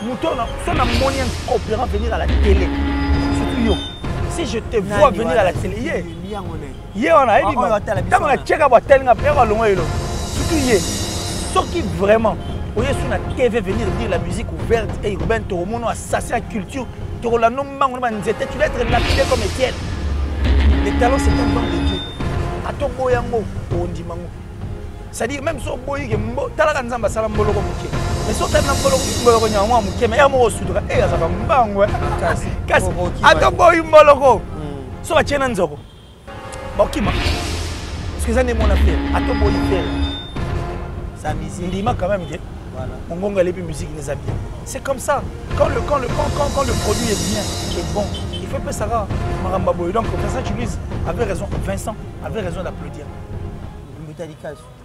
Si on a moyen opérant venir à la télé, surtout yo. Si je te vois venir à la télé, hier on a dit, quand on a checké à tel après on a loin surtout hier, ceux qui vraiment, au lieu sur la TV venir dire la musique ouverte et urbaine, tu as assassin la culture, tu as la nom tu dois être lapidé comme Étienne. Les talents c'est un don de Dieu. À ton boyango, on dit mango. C'est-à-dire même si on boit, talaka nzamba sala mbolo ko muke. Mais si on t'a mbolo ko nyangwa muke, mais ya mo sudra, ça va mbangwe. Kasi, à ton boy mbolo ko. So va tchena nzoko. Bokima. Parce que ça n'est mon affaire. À ton boy faire. Ça musique. Ndima quand même que. Voilà. On gonga les musique les habits. C'est comme ça. Quand le produit est bien, est bon, il faut pas ça. Maramba boy. Donc Vincent Tulis avait raison. Vincent avait raison d'applaudir.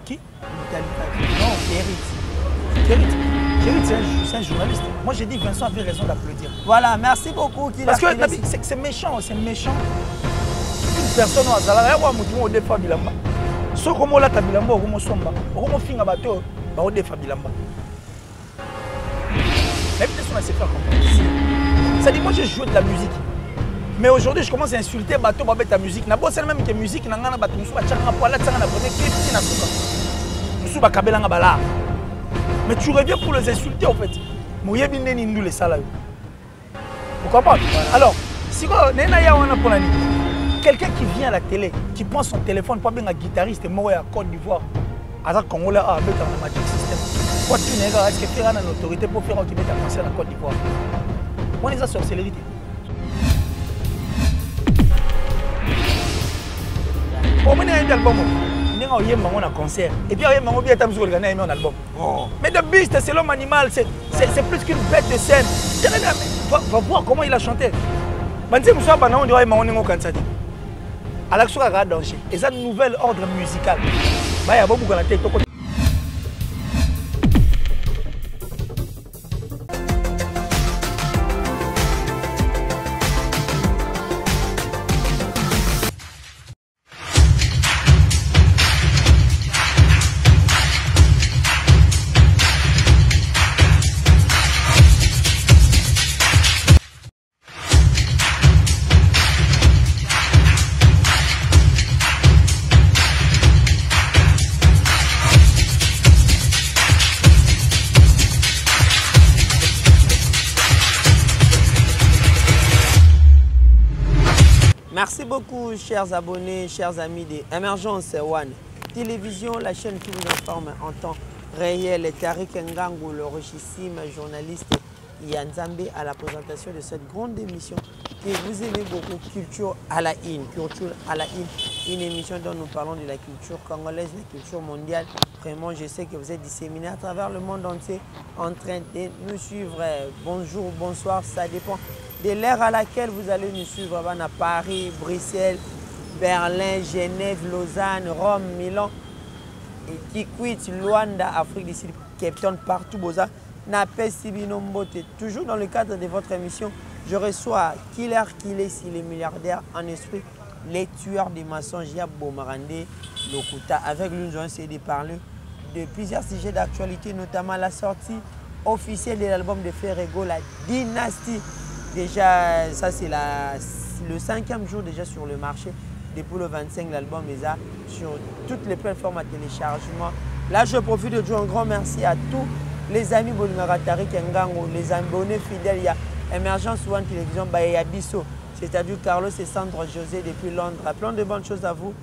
Qui? Non, Kérit, c'est un journaliste. Moi j'ai dit Vincent avait raison d'applaudir. Voilà, merci beaucoup. Parce que c'est méchant, c'est méchant. Une personne a Zala, elle va me dire que Bilamba. Ce que moi là, tu as Bilamba, ou moi somba, ou moi finga bateau, bah on défend Bilamba. Mais peut-être qu'on a se faire comprendre. Ça dit moi j'ai joué de la musique. Mais aujourd'hui, je commence à insulter bateau pour ta musique. N'abo c'est même que musique n'angana bateau musu bachanga poala tsanga na premier clip tina suka. Musu bakabela ngabala. Mais tu reviens pour les insulter en fait. Moyebi neni ndu les sala. Vous comprenez? Alors, si nena ya wana pour nani. Quelqu'un qui vient à la télé, qui prend son téléphone pour bien un guitariste mort à Côte d'Ivoire. À Congolais à mettre dans le Magic System. Quoi tu n'es pas est-ce que tu as une autorité pour faire un Québec à concert à Côte d'Ivoire? On est à sorcellerie. On a un album, on a un concert. Et puis on a un album. Mais de Beast, c'est l'homme animal, c'est plus qu'une bête de scène. Va voir comment il a chanté. On dirait que on a Alaxo a danger. Et c'est un nouvel ordre musical. Il y a beaucoup de tête. Merci beaucoup, chers abonnés, chers amis de Emergence One Télévision, la chaîne qui vous informe en temps réel. Tariq Ngango, le richissime journaliste Yanzambe, à la présentation de cette grande émission que vous aimez beaucoup, Culture à la Une. Culture à la Une, une émission dont nous parlons de la culture congolaise, la culture mondiale. Vraiment, je sais que vous êtes disséminés à travers le monde entier en train de nous suivre. Bonjour, bonsoir, ça dépend de l'heure à laquelle vous allez nous suivre à Paris, Bruxelles, Berlin, Genève, Lausanne, Rome, Milan, Kikwit, Luanda, Afrique du Sud, Cape Town, partout. Toujours dans le cadre de votre émission, je reçois Killer Kilesi, les milliardaires en esprit, les tueurs des mensonges, Yabo Marande, Lokuta. Avec lui, nous allons essayer de parler de plusieurs sujets d'actualité, notamment la sortie officielle de l'album de Ferrego, la Dynastie. Déjà, ça c'est le 5e jour déjà sur le marché. Depuis le 25, l'album est là sur toutes les plateformes à téléchargement. Là, je profite de dire un grand merci à tous les amis Bolingara Tariq Ngango, les abonnés fidèles. Il y a Emergence One Télévision, il y a Bisso, c'est-à-dire Carlos et Sandro José depuis Londres. Plein de bonnes choses à vous.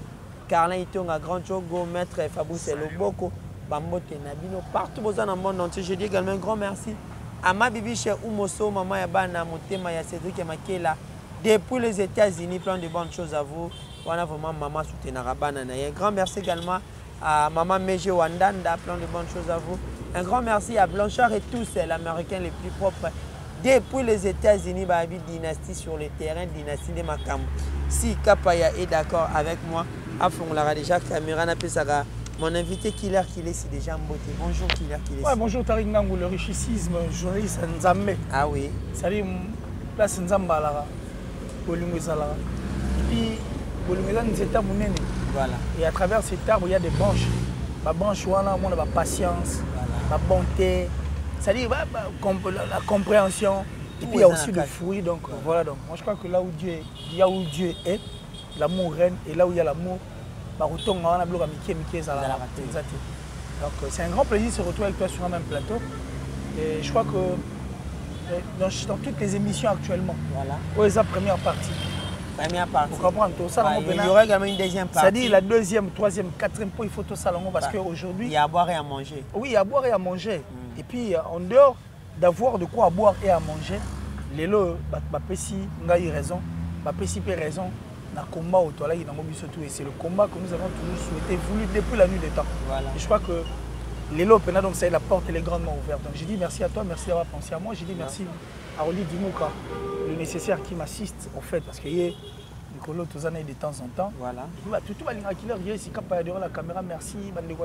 Carlin Itonga, Grand Jogo, Maître Fabou Seloboko, Bambote Nabino, partout dans le monde entier. Je dis également un grand merci à ma bibi chez Oumoso, maman Yabana, Motema, Cédric Makela, depuis les États-Unis, plein de bonnes choses à vous. On a vraiment maman Soutenarabana. Un grand merci également à maman Meje Wandanda, plein de bonnes choses à vous. Un grand merci à Blanchard et tous, l'Américain les plus propres. Depuis les États-Unis, Babi Dynastie sur le terrain, Dynastie de Makam. Si Kapaya est d'accord avec moi, à fond, on déjà caméra n'a pas. Mon invité Killer Kilesi déjà en beauté. Bonjour Killer Kilesi. Ouais, bonjour Tariq Ngango, le richissime journaliste Nzambe. Ah oui. C'est-à-dire, place Nzamba là, Bolungo Zala. Et puis, Bolungo Zala, c'est un mounene. Voilà. Et à travers cet arbre, il y a des branches. Ma branche, on a la patience, la bonté. C'est-à-dire la compréhension. Et puis il y a aussi le fruit. Donc voilà, donc moi je crois que là où Dieu est, l'amour règne. Et là où il y a l'amour, donc c'est un grand plaisir de se retrouver avec toi sur un même plateau. Et je crois que dans toutes les émissions actuellement, voilà. C'est la première partie. Première partie. Pour comprendre tout ça, il y aura également une deuxième partie. C'est-à-dire la deuxième, troisième, quatrième point, il faut tout ça parce qu'aujourd'hui. Il y a à boire et à manger. Oui, il y a à boire et à manger. Et puis en dehors d'avoir de quoi à boire et à manger, les lots, Bapessi a eu raison, Bapessi a raison. Combat au toit là, et c'est le combat que nous avons toujours souhaité, voulu depuis la nuit des temps. Voilà. Et je crois que les lots, donc ça la porte elle est grandement ouverte. Donc je dis merci à toi, merci d'avoir pensé à moi. Je dis merci à Oli Dimouka, le nécessaire qui m'assiste au fait, parce que Nicolas tous années de temps en temps. Voilà. Tout va l'inquiéter, si quand devant la caméra, merci,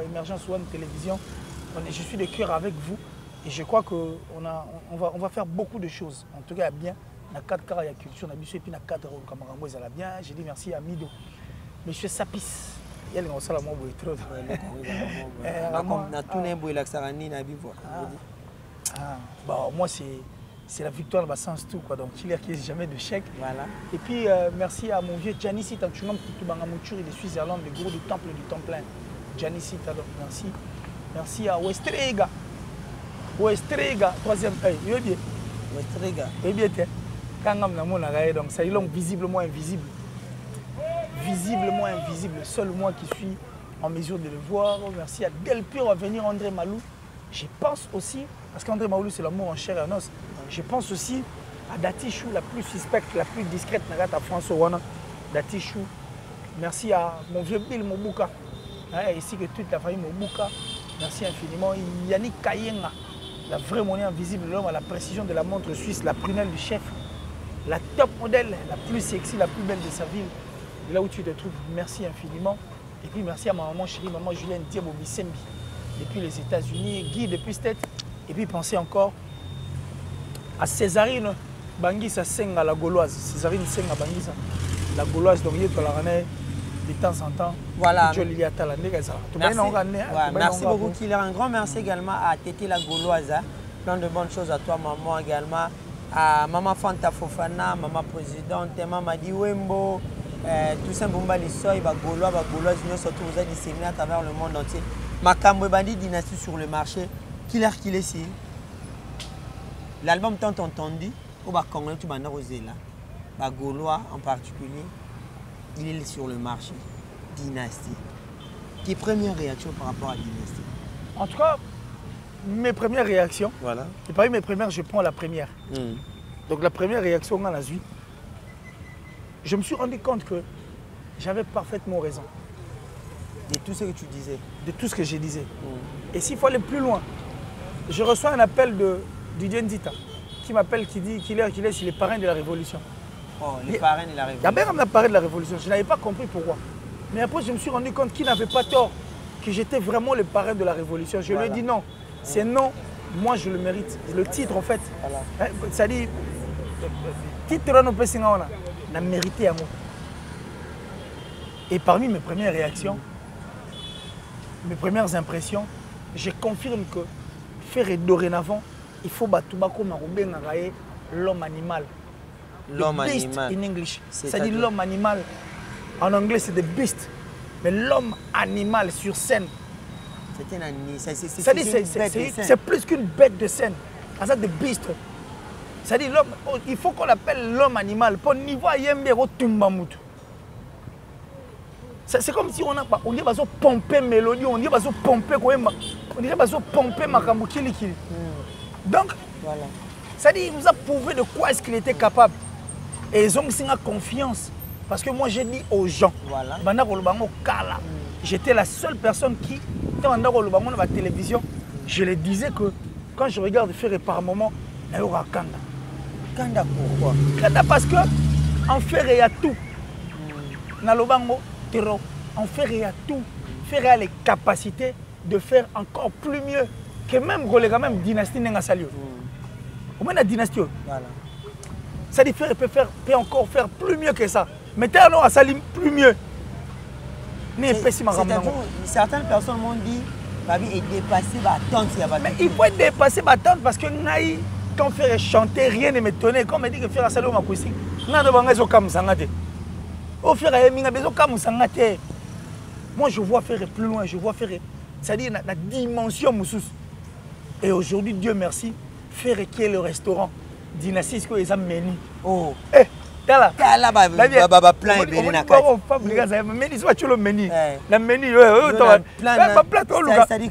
émergence ou télévision. Je suis de cœur avec vous et je crois qu'on va faire beaucoup de choses. En tout cas, bien. Dans 4 cas, il y a culture, et puis dans 4 Kamarambo, ils allaient bien. J'ai dit merci à Mido. Monsieur Sapis, il y a les gens qui ont trop. Moi, c'est la victoire dans le sens tout. Donc, il n'y a jamais de chèque. Voilà. Et puis, merci à mon vieux Giannissi, il est de Suisse-Irlande, le gros du temple du Templin. Giannissi, merci. Merci à Westrega. Westrega, troisième œil. Il est bien. Westrega. Il est bien. Donc c'est visiblement invisible. Visiblement invisible. Seul moi qui suis en mesure de le voir. Merci à Delpire à venir, André Malou. Je pense aussi, parce qu'André Malou c'est l'amour en chair et en os, je pense aussi à Datichou, la plus suspecte, la plus discrète, Nagata François Wana. Datichou. Merci à mon vieux Bill Mobuka, ainsi que toute la famille Mobuka. Merci infiniment. Yannick Kayenga, la vraie monnaie invisible, l'homme à la précision de la montre suisse, la prunelle du chef. La top modèle, la plus sexy, la plus belle de sa ville, de là où tu te trouves, merci infiniment. Et puis merci à ma maman chérie, maman Julienne Diabo Bissembi, depuis les États-Unis, Guy depuis Stet. Et puis pensez encore à Césarine Bangisa Senga, la Gauloise. Césarine Senga Bangisa, la Gauloise, donc il est la ramener de temps en temps. Voilà. Merci beaucoup, Killer. Un grand merci également à Tété la Gauloise. Plein de bonnes choses à toi, maman également. À Maman Fanta Fofana, Maman Présidente, Maman Diwembo, Toussaint Boumba Lissoy, Gaulois, surtout vous êtes disséminés à travers le monde entier. Makambo Bandi Dynastie sur le marché, Killer si. L'album tant entendu, au Congolais, tout le monde là. Gaulois en particulier, il est sur le marché. Dynastie. Tes premières réactions par rapport à Dynastie? En tout cas, mes premières réactions, voilà. Et parmi mes premières, je prends la première. Donc la première réaction, on a vu. Je me suis rendu compte que j'avais parfaitement raison. De tout ce que tu disais? De tout ce que je disais. Et s'il faut aller plus loin, je reçois un appel de Didier Ndita qui m'appelle, qui dit qu'il est sur les parrains de la Révolution. Oh, les parrains de la Révolution. D'abord, on m'a parlé de la Révolution. Je n'avais pas compris pourquoi. Mais après, je me suis rendu compte qu'il n'avait pas tort, que j'étais vraiment le parrain de la Révolution. Je lui ai dit non. C'est non, moi je le mérite. Le titre en fait, voilà. C'est-à-dire, titre on a mérité à moi. Et parmi mes premières réactions, mes premières impressions, je confirme que faire dorénavant, il faut battre l'homme animal. L'homme animal. In English. C'est-à-dire l'homme animal. En anglais c'est the beast. Mais l'homme animal sur scène. C'est plus qu'une bête de scène. C'est des beasts. C'est-à-dire l'homme, il faut qu'on l'appelle l'homme animal. Pour niveau yembe tumbamutu. C'est comme si on dit bazo pomper mélodie, on dit bazo pomper koema, on dirait bazo pomper makambo kili kili. Donc voilà. C'est-à-dire il nous a prouvé de quoi est-ce qu'il était capable. Et ils ont aussi confiance parce que moi j'ai dit aux gens, voilà. J'étais la seule personne qui, dans la télévision, je le disais que quand je regarde faire par moment, il y aura Kanda. Kanda pourquoi? Kanda parce que en faire il y a tout. En faire il y a tout. Faire il y a les capacités de faire encore plus mieux que même même dynastie n'a sali. Au moins la dynastie. Voilà. Ça dit faire peut encore faire plus mieux que ça. Mais alors à salim plus mieux. Certaines personnes m'ont dit Et dépasser l'attente. Mais il faut dépasser l'attente parce que quand faire chanter, rien ne m'étonne. Quand on me dit que faire un salon acoustique, moi je vois faire plus loin, je vois faire, c'est-à-dire la dimension moussous. Et aujourd'hui, Dieu merci, faire qui est le restaurant Dynastie, que les menu. Oh. Eh, là, plein de menu. La menu,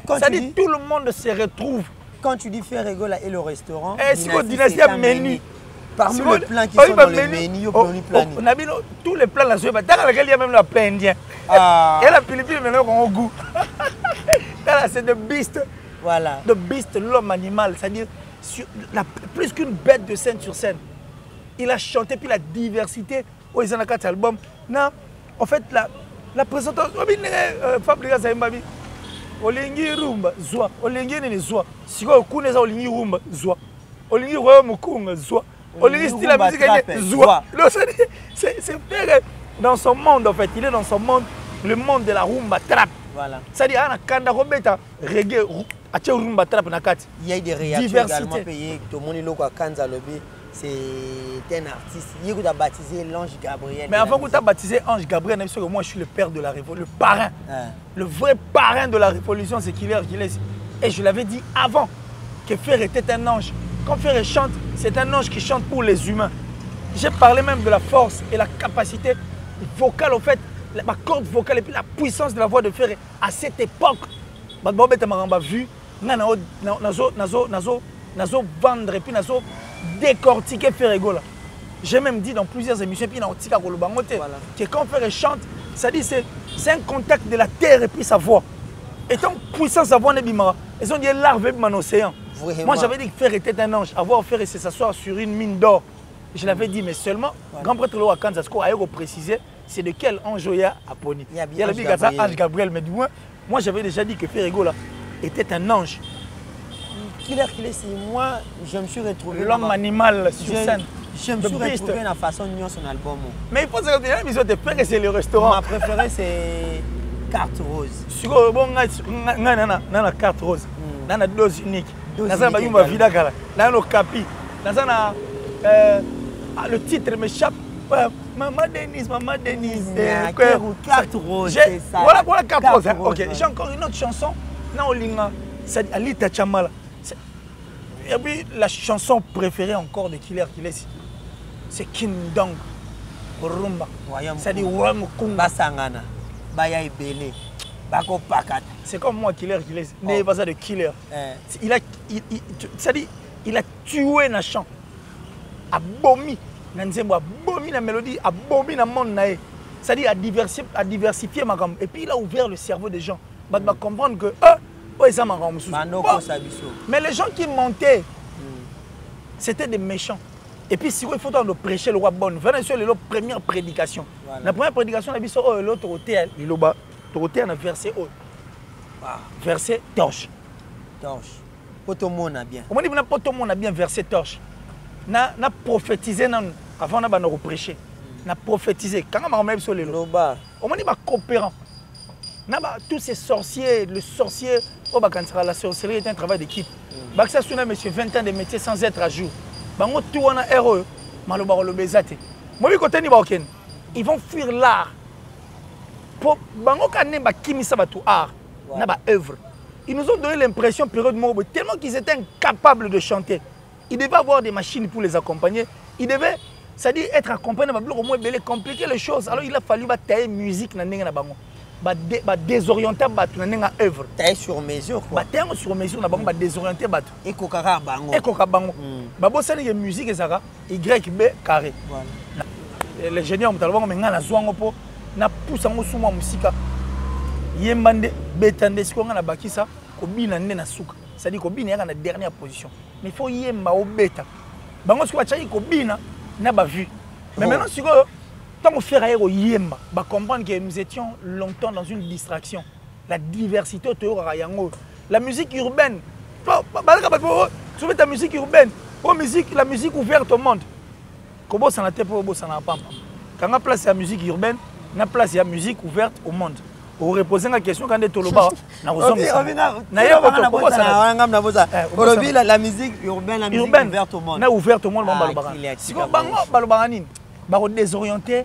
c'est-à-dire tout le monde se retrouve. Quand tu dis faire rigolo et le restaurant, Dynastie a menu. Parmi les plans qui sont dans le menu, on a mis tous les plans là, il y a même la pain indien. Et la Philippine, maintenant, on a goût. C'est de beast. Voilà. De beast, l'homme animal, c'est-à-dire plus qu'une bête de scène sur scène. Il a chanté, puis la diversité. Oh, ils ont 4 albums. Non, en fait, la présentation. Fabrica Zaimbabi. Olingi rumba, zoa. Olingi nene zoa. Si vous connaissez Olingi rumba, zoa. Olingi roya mukunga, zoa. Olingi style la musique, zoa. C'est faire dans son monde, en fait. Il est dans son monde, le monde de la rumba trap. Voilà. C'est-à-dire, on a kanda robeta reggae. Il y a des réactions également payées. Tout le monde est là à Kanza Lobby. C'est un artiste. Il a baptisé l'Ange Gabriel. Mais avant que tu aies baptisé Ange Gabriel, moi je suis le père de la révolution, le parrain. Le vrai parrain de la révolution, c'est Killer. Et je l'avais dit avant que Fer était un ange. Quand Fer chante, c'est un ange qui chante pour les humains. J'ai parlé même de la force et la capacité vocale, en fait, la corde vocale et puis la puissance de la voix de Fer à cette époque. Vu. Nazo vendre et puis nazo décortiquer Ferrego là. J'ai même dit dans plusieurs émissions puis que quand Ferré chante, ça dit c'est un contact de la terre et puis sa voix. Et tant puissance sa voix n'est bimara. Ils ont dit larve dans l'océan. Moi j'avais dit que Ferré était un ange. Avoir Ferré c'est s'asseoir sur une mine d'or. Je l'avais dit mais seulement grand prêtre Loa Kanzasko a précisé c'est de quel ange il y a à Pony. Il y a le ange Gabriel mais du moins moi j'avais déjà dit que Ferrego là était un ange. Killer, moi, je me suis retrouvé. L'homme animal sur scène. Je me suis retrouvé dans la façon de son album. Mais il faut se dire, mais tes préférés, c'est le restaurant. Ma préférée, c'est Carte Rose. Sur la Carte Rose, dans la dose unique. Dans la vida, dans le capi. Dans le titre m'échappe. Maman Denise. Carte Rose, c'est ça. Voilà Carte Rose. Ok, j'ai encore une autre chanson. C'est Alita Chamala. Et puis la chanson préférée encore de Killer, c'est Kingdom Rumba. C'est-à-dire Basangana, Baya Ibele, Bako Pakat. C'est comme moi, Killer, n'est pas ça de Killer. C'est-à-dire, il a tué na chant, abomi na nzembo, abomi na mélodie, abomi na monde nae. C'est-à-dire à diversifier ma gamme. Et puis il a ouvert le cerveau des gens. Bah comprendre que mais les gens qui montaient, c'était des méchants. Et puis si il faut prêcher le roi bon, venez sur la première prédication. La première prédication, l'autre côté, il a versé verset torche. Potomon a bien. On dit que Potomon a bien versé torche. Na prophétisé avant de prêcher. Na prophétisé. Quand on a sur les loba, on dit que coopérant. Tous ces sorciers, le sorcier, la sorcellerie est un travail d'équipe. Ça c'est monsieur 20 ans de métier sans être à jour. Ils vont fuir l'art. Ils nous ont donné l'impression tellement qu'ils étaient incapables de chanter. Ils devaient avoir des machines pour les accompagner. Ils devaient, c'est-à-dire être accompagnés, au moins compliquer les choses. Alors il a fallu tailler musique dans désorienter dans œuvre. Tailler sur mesure quoi. Tailler sur mesure na désorienter batu. Et kokara bango. Et kokara bango. Babo sali que musique ezaka YB carré. Voilà. Les génieurs mutalaba menga na zwango po na poussa ngo suma musika. Yembande betande sikonga na bakisa ko bina nne na suka. C'est-à-dire ko bina yaka na dernière position. Mais il faut yemba au beta. Bango siko tchaki ko bina na ba vue. Mais maintenant siko tant qu'on fait yemba, bah comprendre que nous étions longtemps dans une distraction. La diversité autour de la musique urbaine. Tu fais ta musique urbaine. La musique ouverte au monde. Comment ça n'a pas. Quand on a place la musique urbaine, on a place la musique ouverte au monde. Vous reposez la question quand tu es là. La musique urbaine, la musique ouverte au monde. Ouverte au monde. Si on désorienté,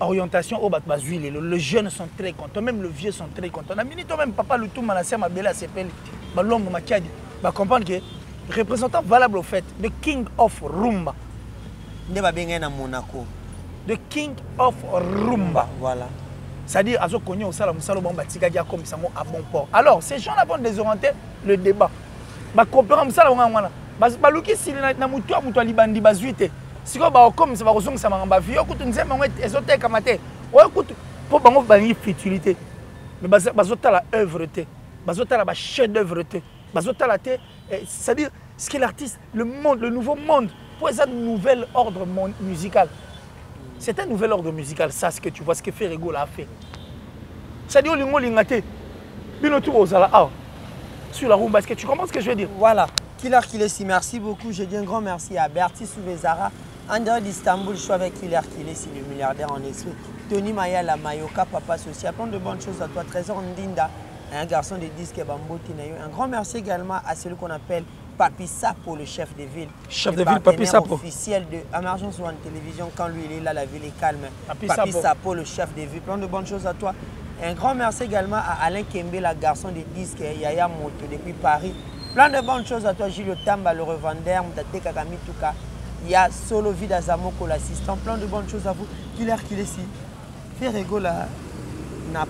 orientation au Bazouile, les jeunes sont très contents, même les vieux sont très contents. Même papa le tout manassé ma belle s'appelle Balom Makadi. Va comprendre que représentant valable au fait, the King of Rumba. Ne va bien à Monaco. The King of Rumba. Voilà. C'est-à-dire, à ce qu'on au salon, comme ça à bon port. Alors, ces gens-là vont désorienter le débat. Bah, comprendre ça, là, bah, Luki, si na mutua libandi bazuite. Si on va comme ça va ressonger ça m'a vie. Écoute, nous sommes ésoté kamate. Ouais, écoute, pour bango bani futilité. Mais bazota la œuvre té. Bazota la chef d'œuvre té. Bazota la té. C'est-à-dire, ce qu'est l'artiste, le monde, le nouveau monde, pour ça, un nouvel ordre musical. C'est un nouvel ordre musical, ça, ce que tu vois, ce que Ferrego a fait. C'est-à-dire, sur la rumba, est-ce que tu comprends ce que je veux dire? Voilà, Killer Kilesi, merci beaucoup. Je dis un grand merci à Berti Souvezara, André d'Istanbul, je suis avec Killer Kilesi, le milliardaire en esprit. Tony Mayala, Mayoka, Papa Social, plein de bonnes choses à toi. Trésor Ndinda, un garçon de disques Bamboti. Un grand merci également à celui qu'on appelle Papi Sapo, le chef de ville. Chef de ville, Papi Sapo. Officiel de Emergence One Télévision. Quand lui il est là, la ville est calme. Papi Sapo, le chef de ville. Plein de bonnes choses à toi. Un grand merci également à Alain Kembe, le garçon de disques Yaya Moto depuis Paris. Plein de bonnes choses à toi, Julio Tamba, le revendeur, Mtate Kakami Touka. Il y a Solo Vida Zamoko, l'assistant. Plein de bonnes choses à vous. Killer Kilesi. Ferrego, la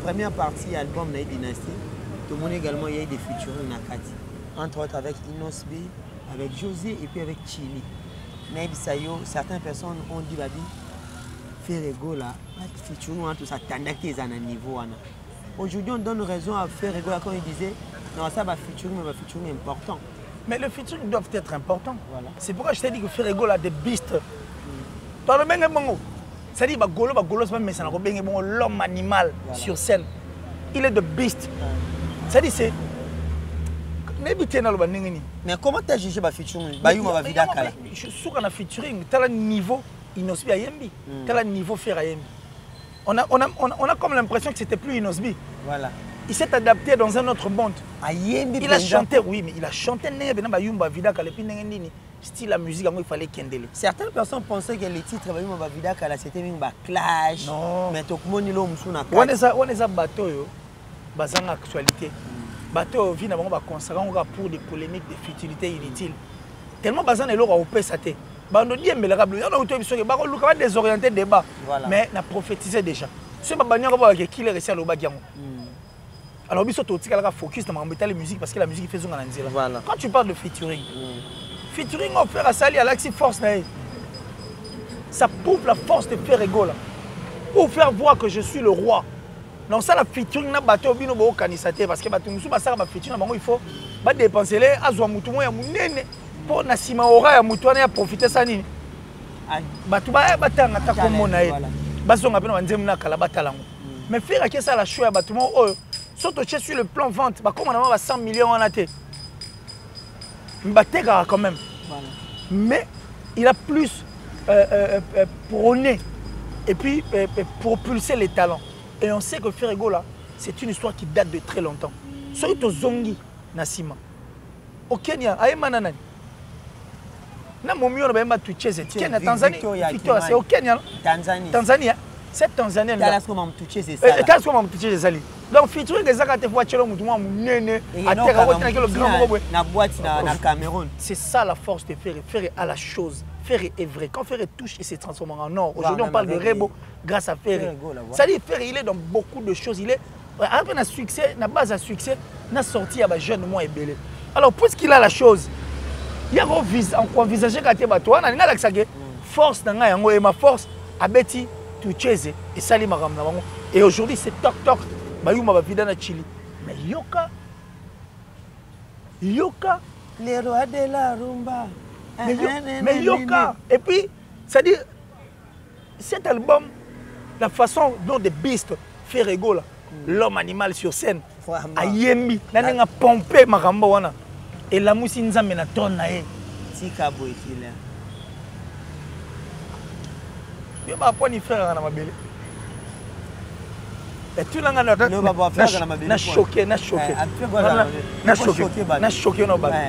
première partie, album de Dynasty. Tout le monde également, il y a des featuring Nakati. Entre autres avec Inosbi, avec José et puis avec Chili. Sayo, certaines personnes ont dit Babi, Ferrego là, featuring, tout ça, t'as un niveau. Aujourd'hui, on donne raison à Ferrego quand il disait, non, ça va featuring, mais featuring important. Mais le featuring doit être important. Voilà. C'est pourquoi je t'ai dit que Ferrego là, des beasts. Dans le même moment, c'est-à-dire que l'homme animal sur scène, il est de beast. C'est-à-dire c'est. Mais comment tu as jugé le featuring? Je suis sûr qu'on a featuring, tu as le niveau Inosbi à Yembi, tu as le niveau Fer à Yembi. On a comme l'impression que c'était plus Inosbi. Voilà. Il s'est adapté dans un autre monde. Il a chanté, oui, mais il a chanté style la musique, il fallait Kendele. Certaines personnes pensaient que les titres c'était une clash. Non. Mais tout le monde on est bateau, basant actualité. Bateau vient d'avoir pour des polémiques, des futilités inutiles. Tellement basant est l'eau au PSAT. On dit mais le va désorienter le débat. Mais on a prophétisé déjà. Ce n'est qui est resté à l'Obagian. Alors, il faut focus dans la musique parce que la musique fait son analyse. Quand tu parles de featuring, featuring on fait à Sali à l'Axi Force, ça prouve la force de Ferrego. Pour faire voir que je suis le roi. Donc ça la featuring na bateau bino bo kanisate parce que bateau musu basaka ba featuring na bango il faut ba dépenser les azwa mutu mo ya munene pour na sima ora ya mutu na ya profiter ça nini bato ba batanga ta komona ye basonga pena banzemu na kala batalango mais faire que ça la choix bato mo surtout sur le plan vente ba comme on a 100 millions en até mbateka quand même mais il a plus prôné et puis propulser les talents. Et on sait que Ferrego là, c'est une histoire qui date de très longtemps. Surtout Zongi Nassima. Au Kenya, à Emananani. Na momi on va toucher cette Kenya, Tanzanie. C'est au Kenya. Tanzanie. Cette Tanzanie. T'as comment toucher c'est ça. T'as comment toucher c'est ça. Donc featuring des actes voitures mutuellement nene à terre le grand na boîte na Cameroun. C'est ça la force de Ferré. Ferré à la chose. Ferré est vrai. Quand Ferré touche, il se transforme en or. Aujourd'hui, on parle de Rebo grâce à Ferré. Ça dit Ferré, il est dans beaucoup de choses. Il est avec un succès, na base à succès, na sorti à jeune moins belé. Alors puisqu'il a la chose, il y a envisagé quand tu toi, na ngala que force na nga yango et ma force a beti toucheze et sali maram na bango. Et aujourd'hui c'est toc toc bayuma ba vida na Chili. Mais Yoka les rois de la rumba. Mais Yoka, et puis, c'est-à-dire, cet album, la façon dont des beasts Ferrego, l'homme animal sur scène, a yembi, n'a a pompé Maramba wana, et la moussine zamena tonne nae. Tika boikila. Yo ba poni faire na mabele. Et tu l'as choqué.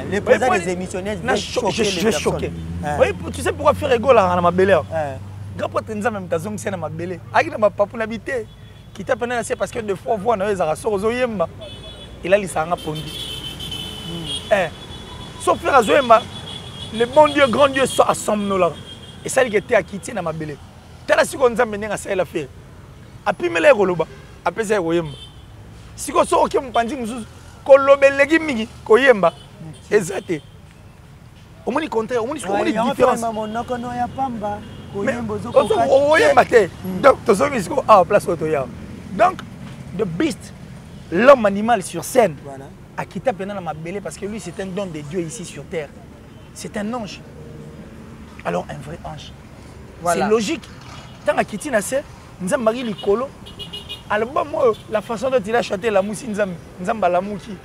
Les présidents des émissionnaires, je vais choquer. Oui, tu sais pourquoi faire rigolo à ma belle. Grand pote nous a même ta zone c'est na ma belle. Avec ma papa l'habité. Qui t'a peine c'est parce que deux fois voir na ezara so zoyemba. Il a lisanga pondi. Sauf faire zoyemba. Le bon Dieu, grand Dieu assemble nous là. Et ça il était à quitter na ma belle. Tala si qu'on nous a mené à ça il a fait. Api mele koloba. Apesa koyemba. Siko so oke mpanzi mususu kolobeleki mingi koyemba. Ezate. Omoni contraire, omoni différence. Donc, The Beast, l'homme animal sur scène, a quitté pendant ma belle parce que lui c'est un don de Dieu ici sur terre. C'est un ange. Alors un vrai ange. C'est logique. Tant à quitté na scène, nous avons marié l'icolo. Album, la façon dont il a chanté la moussi Nzamba la mouki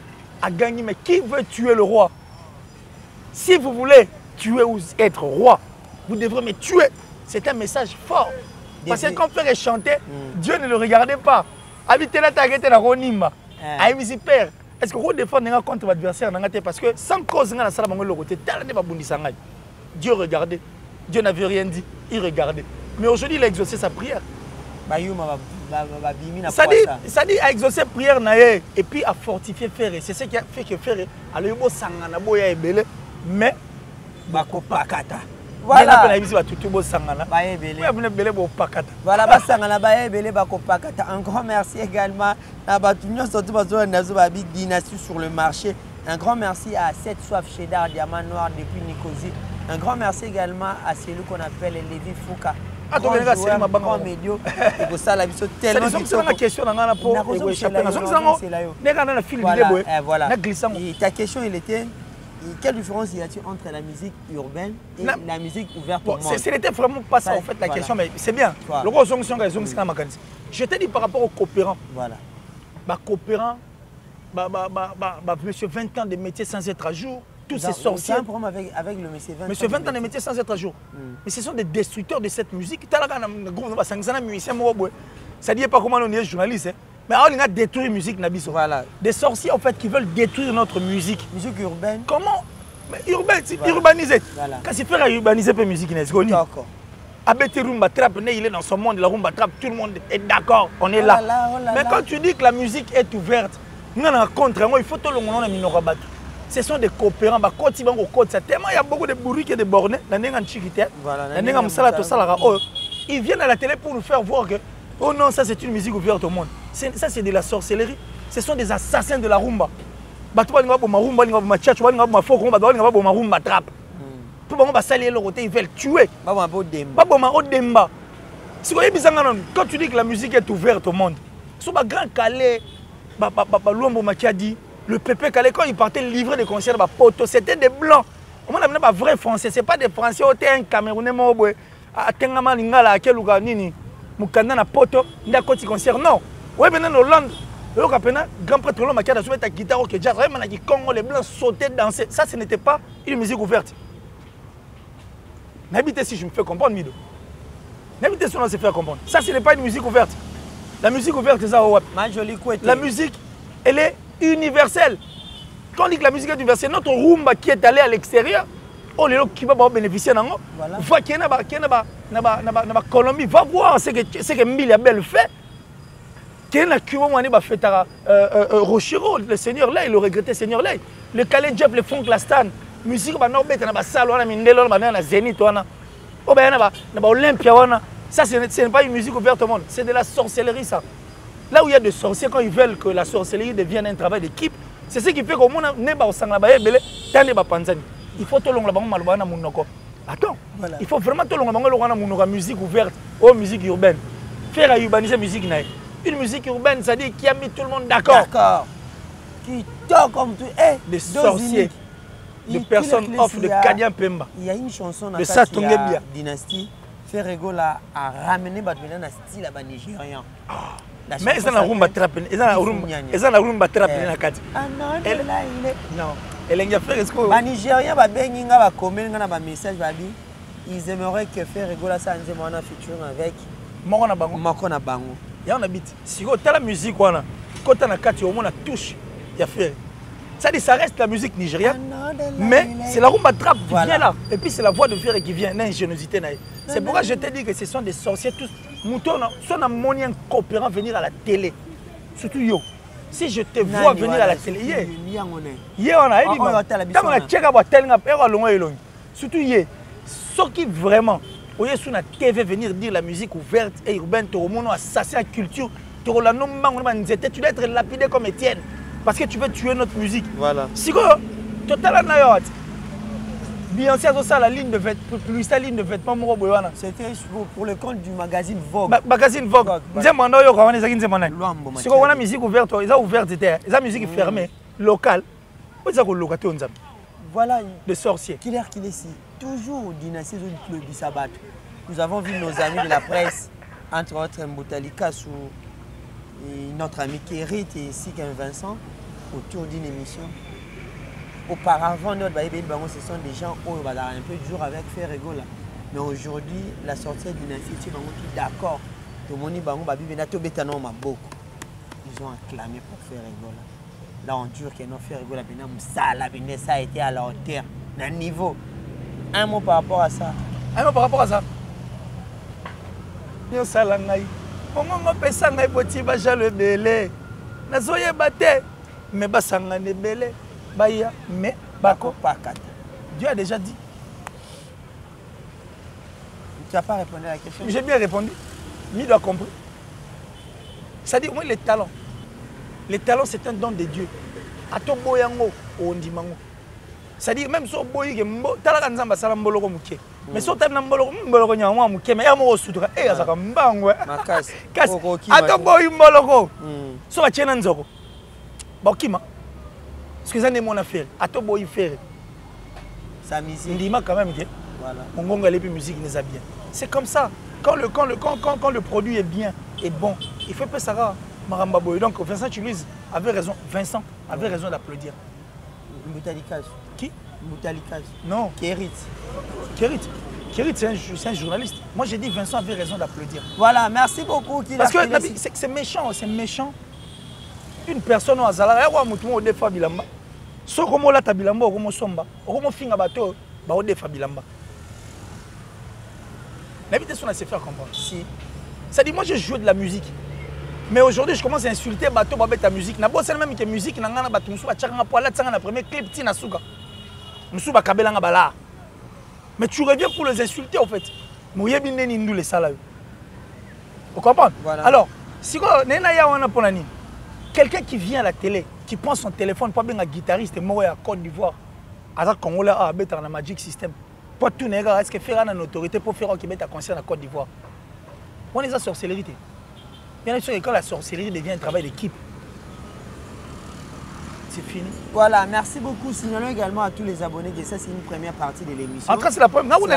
a gagné. Mais qui veut tuer le roi? Si vous voulez tuer ou être roi, vous devrez me tuer. C'est un message fort. Parce que quand Frère chantait, Dieu ne le regardait pas. Habitez la taguette la ronima. Aïe, père. Est-ce que vous défendez contre votre adversaire? Parce que sans cause, Dieu regardait. Dieu n'avait rien dit. Il regardait. Mais aujourd'hui, il a exaucé sa prière. Ça dit à exaucer prière et puis à fortifier Frère. C'est ce qui a fait que Frère a le beau sangana boya et belé. Mais bakopakata. Voilà. Un grand merci également à Batunion, surtout à Nazobabi Dynastie sur le marché. Un grand merci à cette soif cheddar diamant noir depuis Nicosie. Un grand merci également à celui qu'on appelle Lévi Fouka. Grand joueur, grand médio. Et pour ça, la vie tellement ta question, il était quelle différence y a-t-il entre la musique urbaine et la musique ouverte au monde? Ce n'était vraiment pas ça en fait la question, mais c'est bien. Je te dis par rapport aux coopérants. Voilà. Coopérants, monsieur 20 ans de métier sans être à jour. Tous ces sorciers. Un problème avec le monsieur 20 ans. Monsieur 20 ans de métier sans être à jour. Mais ce sont des destructeurs de cette musique. Ça dit pas comment on est journaliste. Mais on a détruit la musique. Voilà. Des sorciers en fait qui veulent détruire notre musique. Musique urbaine. Comment? Urbaine, urbaniser. Voilà. Quand c'est faire urbaniser la musique, d'accord. Abete rumba trap, il est dans son monde, la rumba trap, tout le monde est d'accord, on est là. Mais quand tu dis que la musique est ouverte, nous on contre, il faut tout le monde minorabat. Ce sont des coopérants, tellement il y a beaucoup de bourriques et de bornés, ils viennent à la télé pour nous faire voir que oh non, ça c'est une musique ouverte au monde. Ça c'est de la sorcellerie. Ce sont des assassins de la rumba. Ils veulent tuer. Quand tu dis que la musique est ouverte au monde, grand Calais, le Pépé Calais, quand il partait livrer des concerts, c'était des blancs. On a pas vrai français, ce n'est pas des français, c'est un Camerounais. Mukanda na poto nda koti concert non ouais maintenant Hollande le grand prêtre l'homme qui a joué ta guitare au jazz ouais maintenant qui Congo les blancs sautaient danser ça ce n'était pas une musique ouverte. N'habitez si je me fais comprendre Mido. N'habitez si on se fait comprendre. Ça ce n'est pas une musique ouverte. La musique ouverte c'est ça ouais. La musique elle est universelle. Quand on dit que la musique est universelle, notre rumba qui est allé à l'extérieur oh les gens qui vont bénéficier d'en va qui na Colombie va voir ce que Mbilia Bel fait qui est na Cuba moi ba fait Rochero le Seigneur là il le regretté Seigneur là le Calais Jeff le Funk la Stan musique ba no bête na ba salle wana mindelo na Zénith wana oh ba na ba Olympia wana ça ce n'est pas une musique ouverte au monde c'est de la sorcellerie ça là où il y a des sorciers quand ils veulent que la sorcellerie devienne un travail d'équipe c'est ce qui fait qu'au monde ne ba osanga ba ebele tande ba panzani. Il faut tout le monde. Attends, voilà. Il faut vraiment tout le monde la musique ouverte ou musique urbaine. Faire urbaniser la musique. Une musique urbaine, ça dit qui a mis tout le monde d'accord. D'accord. Qui dort comme tout. Des sorciers, des personnes off de Kadian Pemba. Il y a une chanson dans la Dynastie. Ferrego a ramené le style à nigérien. Mais ils ont la rumba trap. Ils ont la rumba trap. Non. Les Nigériens message ils aimeraient que faire Ferrego ça un featuring avec Mokona Bango. ya on habite si ko la musique wana quand on a kati au monde touche ya fait ça dit ça reste la musique nigériane mais c'est la rumba trap qui vient là et puis c'est la voix de Ferré qui vient l'ingéniosité naïe c'est pourquoi je te dis que ce sont des sorciers tous moutons sont un monien coopérant venir à la télé surtout yo si je te vois venir à la télé hier on a dit quand on a checké à tel nga père longo elongi surtout hier ceux qui vraiment oye sur la TV venir dire la musique ouverte et urbaine to mono assassin à culture to la no mango nzete tu dois être lapidé comme Étienne parce que tu veux tuer notre musique voilà si quoi total na yo Beyoncé a ça la ligne de vêtements plus sa ligne de vêtements moko boyana c'était pour le compte du magazine Vogue magazine Vogue nzembo ndo yo kawana ezaki nzembo nani si quoi wana musique ouverte eza ouverte était eza musique fermée locale oza ko loka te nzambe voilà de sorciers qu'il est si toujours dynastie de club Sabat. Nous avons vu nos amis de la presse entre autres Mbutalika sous notre ami Kérit et Sikin Vincent autour d'une émission. Auparavant, ce sont des gens qui ont un peu dur avec Ferrego là. Mais aujourd'hui, la sortie de dynastie, ils sont tous d'accord. Ils ont acclamé pour Ferrego là. Là, on dure que nos Ferrego là, ça a été à la hauteur, d'un niveau. Un mot par rapport à ça. Un mot par rapport à ça. Yo salangai. Mongo pesa ngai boti ba jalo belé. Nazoye baté. Mais basanga ne belé. Baya mais bako pakata. Dieu a déjà dit. Tu n'as pas répondu à la question. J'ai bien répondu. Il doit comprendre. C'est-à-dire moi les talents. Les talents c'est un don de Dieu. Ato boyango o ndimango. C'est-à-dire même si on boit que talaka nzamba sala mboloko muke mais so tana mboloko nyamwa muke mais ya mo sutuka azaka mbangwe makasi ato boy mboloko so bachena nzoko bakima parce que ça n'est mon affaire ato boy faire sa musique ndima quand même que voilà mongonga les musique les a bien c'est comme ça quand le produit est bien et bon il faut pas ça maramba boy donc Vincent Toulouse avait raison Vincent avait raison d'applaudir Mbutalikash. Qui Mbutalikash. Non. Kérit. Kérit, c'est un journaliste. Moi, j'ai dit Vincent avait raison d'applaudir. Voilà, merci beaucoup. Parce que c'est méchant, c'est méchant. Une personne au hasard, elle a un des fois bilamba. So comme la tabilamba, comme somba, comme finga bateau, ba au des fois bilamba. L'invitation à se faire comprendre. Si. Ça dit moi je joue de la musique. Mais aujourd'hui, je commence à insulter bateau pour ta musique. Na bosse même que musique na ngana bateau musu ba tchanga poala tsanga na premier clip tina suka. Musu ba kabela nga bala. Mais tu reviens pour les insulter en fait. Moyebi neni ndu les sala. Vous comprenez? Voilà. Alors, si quoi nena ya wana ponani. Quelqu'un qui vient à la télé, qui prend son téléphone pas bien un guitariste mort à Côte d'Ivoire. Azak Congolais a better na Magic System. Pour tout nègre, est-ce que faire une autorité pour faire qui mette à concert à Côte d'Ivoire? On est à sorcellerie. Bien sûr, quand la sorcellerie devient un travail d'équipe, c'est fini. Voilà, merci beaucoup. Signalons également à tous les abonnés que ça, c'est une première partie de l'émission. En tout cas, c'est la première partie.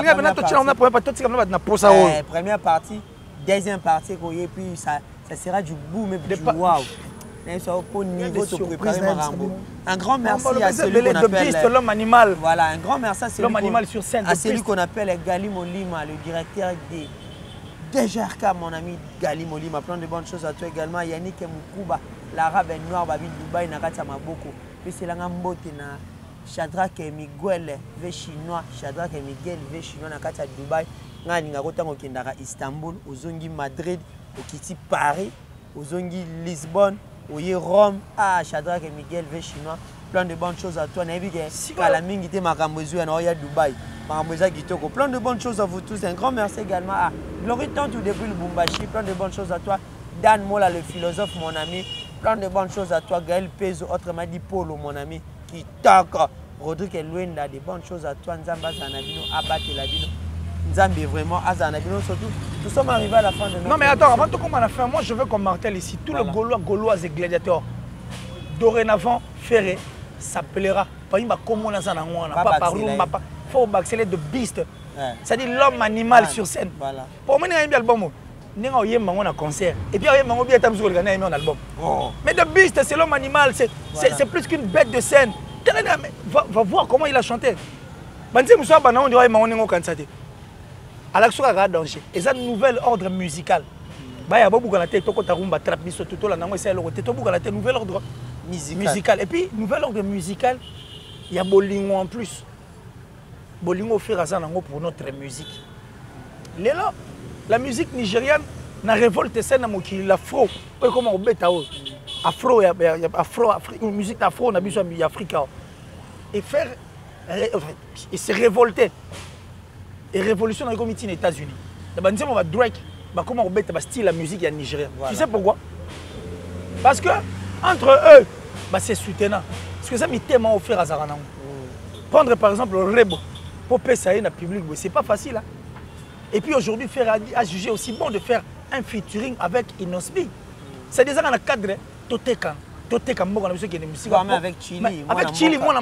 Première partie, deuxième partie, et puis ça sera du boom et du waouh. Un grand merci à celui qu'on appelle l'homme animal. Voilà, un grand merci à l'homme animal sur scène. À celui qu'on appelle Gali Molima, le directeur des DGRK, mon ami Gali Molima. Plein de bonnes choses à toi également. Yannick Moukouba, l'arabe noir, Babi Dubaï, Nakata Maboko. Puis c'est la Gambote na Shadrach et Miguel, V chinois, Shadrach et Miguel, V chinois, Nakata Dubaï. Ngani ngakota ngokendaka Istanbul, Ozongi Madrid, Okiti Paris, Ozongi Lisbonne, Oye Rome, ah Shadrach et Miguel, V chinois. Plein de bonnes choses à toi. Kalamingi te makambozu na Oya Dubaï. Plein de bonnes choses à vous tous. Un grand merci également à Glory Tantou depuis le Bumbashi. Plein de bonnes choses à toi. Dan Mola, le philosophe, mon ami. Plein de bonnes choses à toi. Gaël Pezo, autrement dit Polo, mon ami. Qui toque. Rodrigue Luenda, des bonnes choses à toi. Nzamba Zanabino, Abate Labino. Nzambi vraiment, Azanabino surtout. Nous sommes arrivés à la fin de notre. Non, mais attends, avant tout comme on a fait, moi je veux qu'on martèle ici. Tout voilà. Le Gaulois et gladiateurs. Dorénavant, Ferré s'appellera. Pas comme on a pas par pas. Faut accélérer de beast. C'est-à-dire l'homme animal sur scène. Voilà. Pour moi, il y a un album. Il y a un concert. Et puis il y a un album. Mais de beast, c'est l'homme animal. C'est plus qu'une bête de scène. Va voir comment il a chanté. À l'action à danger. Et ça, un nouvel ordre musical. Baya bobuka na tête toko tarumba trap biso toto la nango essayer le côté tobuka na tête nouvel ordre musical. Et puis nouvel ordre musical, il y a bolingo en plus. Bolingo fait raza nango pour notre musique. Lélo, la musique nigériane na révolte c'est na moki l'afro. Comment on bête afro y a afro musique afro na biso ya Africa. Et faire et se révolter. Et révolution dans les comités des États-Unis. On va Drake, comment on bête style la musique ya nigérien. Voilà. Tu sais pourquoi? Parce que entre eux, c'est soutenant. Parce que ça m'a tellement offert à Zaranang. Prendre par exemple le Rebo pour payer ça dans le public, c'est pas facile. Hein? Et puis aujourd'hui, faire à juger aussi bon de faire un featuring avec Inospi. C'est déjà dans le cadre Totekan. Totekan, avec Chili. Avec Chili, moi,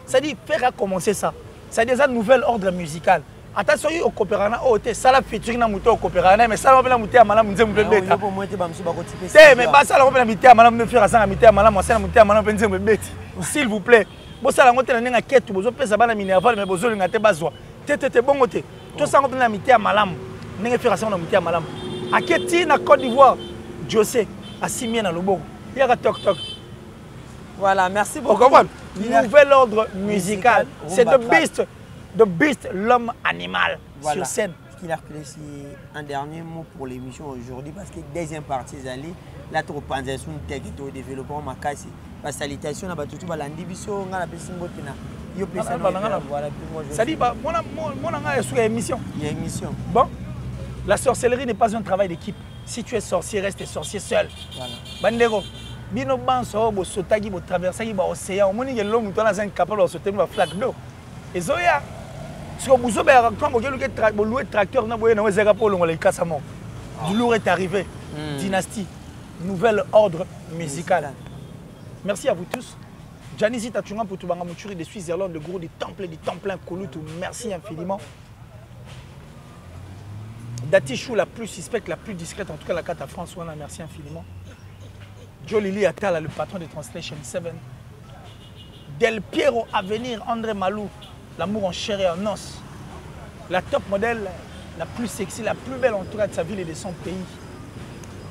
ça dit faire commencer ça. C'est déjà un nouvel ordre musical. Attention, au coopérana, ça la featuring na muto au coopérana, mais ça la muté à malam nous bête. Mais ça la muté à malam nous faire ça muté à malam, ça la muté à malam penser me bête. S'il vous plaît. Bon ça la ngote na nga ketu bozo pesa bana minerval mais bozo linga te bazwa. Te bon ngote. To ça ngote na muté à malam. Ninga faire ça na muté à malam. Aketi na Côte d'Ivoire, José a simien na loboko. Yaka tok tok. Voilà, merci beaucoup. Nouvel ordre musical, c'est The Beast, l'homme animal sur scène. Il a fait un dernier mot pour l'émission aujourd'hui parce que deuxième partie allée la tropanzation technique au développement makasi. La salutation à tout le monde biso ngala pesingo tena. Yo pesa voilà ça dit bah mon anga sur émission. Il y a émission. Bon, la sorcellerie n'est pas un travail d'équipe. Si tu es sorcier, reste sorcier seul. Voilà. Bandego bino banso bo sotagi bo traverser ba océan. Moni ngelo muto na zan capable de sauter une flaque d'eau. Et zoya si vous avez loué tracteur, vous avez du lourd est arrivé. Dynastie, nouvel ordre musical. Merci à vous tous. Janizi Tachunga pour tout Bangamouchuri de Suisse-Irlande, le gourou du Temple Kouloutou. Merci infiniment. Datichou, la plus suspecte, la plus discrète, en tout cas la carte à François, merci infiniment. Joe Lili Atala, le patron de Translation 7. Del Piero à venir, André Malou. L'amour en chair et en os. La top modèle, la plus sexy, la plus belle en tout cas de sa ville et de son pays.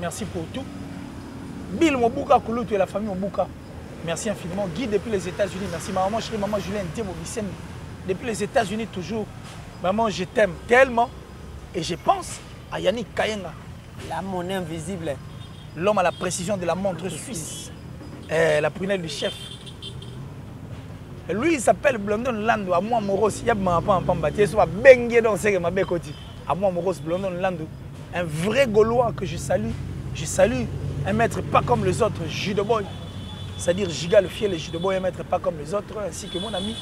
Merci pour tout. Bill Mobuka Kouloutou et la famille Mobuka. Merci infiniment. Guy depuis les États-Unis. Merci maman chérie, maman Julien Thémo Vicenne. Depuis les États-Unis toujours. Maman, je t'aime tellement. Et je pense à Yannick Kayenga. La monnaie invisible. L'homme à la précision de la montre suisse. La prunelle du chef. Lui, il s'appelle Blondon Lando, à moi Moros. Il y a un peu en pambaté, soit bengue dans ce que ma bécoti. À moi Moros, Blondon Lando. Un vrai Gaulois que je salue. Je salue un maître pas comme les autres, Judoboy. C'est-à-dire Giga le fiel et Judoboy, un maître pas comme les autres, ainsi que mon ami.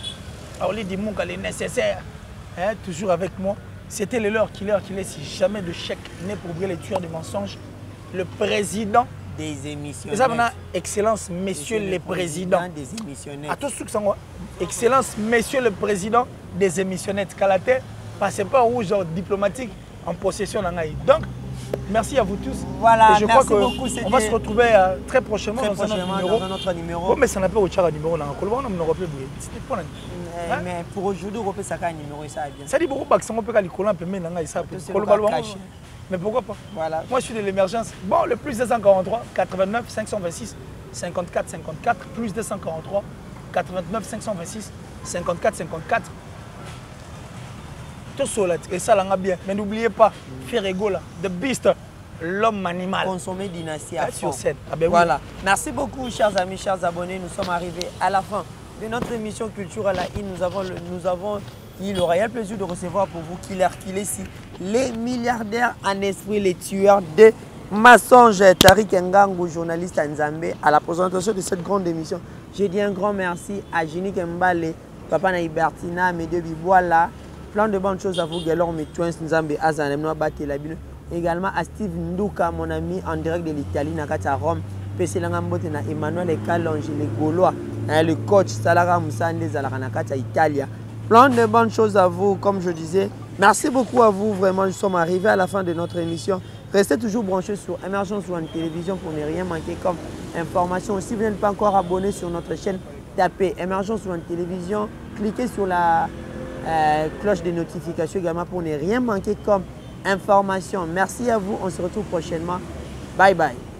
Orly Dimouk, elle est nécessaire. Hein, toujours avec moi. C'était le leur qui laisse jamais de chèque né pour briller les tueurs de mensonges. Le président des émissions. Et ça, maintenant, excellence, messieurs les présidents. Des émissionnaires. À tous ceux qui sont excellence, messieurs le président des émissionnaires. Kalate, passeport rouge diplomatique en possession d'Angaï. Donc, merci à vous tous. Voilà, et je crois qu'on va se retrouver très prochainement, dans un autre numéro. Bon, mais ça n'a pas autre numéro. Mais pour aujourd'hui, on peut faire un numéro. Ça dit beaucoup que ça peut aller coller un peu mais pourquoi pas? Voilà. Moi, je suis de l'émergence. Bon, le plus 243, 89, 526, 54, 54, plus 243, 89, 526, 54, 54. Tout ça, et ça, là, bien. Mais n'oubliez pas, Ferrego, là, The Beast, l'homme animal. Consommer dynastie à sur scène. Ah ben voilà. Oui. Merci beaucoup, chers amis, chers abonnés. Nous sommes arrivés à la fin de notre émission Culture à la I. Nous avons eu le réel plaisir de recevoir pour vous Kilesi, les milliardaires en esprit, les tueurs de mensonges. Tariq Ngangou, journaliste à Nzambé, à la présentation de cette grande émission. Je dis un grand merci à Jenny Kembale, Papa Naïbertina, Médé Biboala. Plein de bonnes choses à vous, Galor, Metouens, Nzambé, Azanem, Noabate, la Bine. Également à Steve Ndouka, mon ami en direct de l'Italie, Nakata Rome. PC Langambote, Emmanuel et Kalonji, les Gaulois, le coach Salara Moussande, Zalaranakata, Italia. Plein de bonnes choses à vous, comme je disais. Merci beaucoup à vous, vraiment, nous sommes arrivés à la fin de notre émission. Restez toujours branchés sur Emergence One Télévision pour ne rien manquer comme information. Si vous n'êtes pas encore abonné sur notre chaîne, tapez Emergence One Télévision, cliquez sur la cloche de notification également pour ne rien manquer comme informations. Merci à vous. On se retrouve prochainement. Bye bye.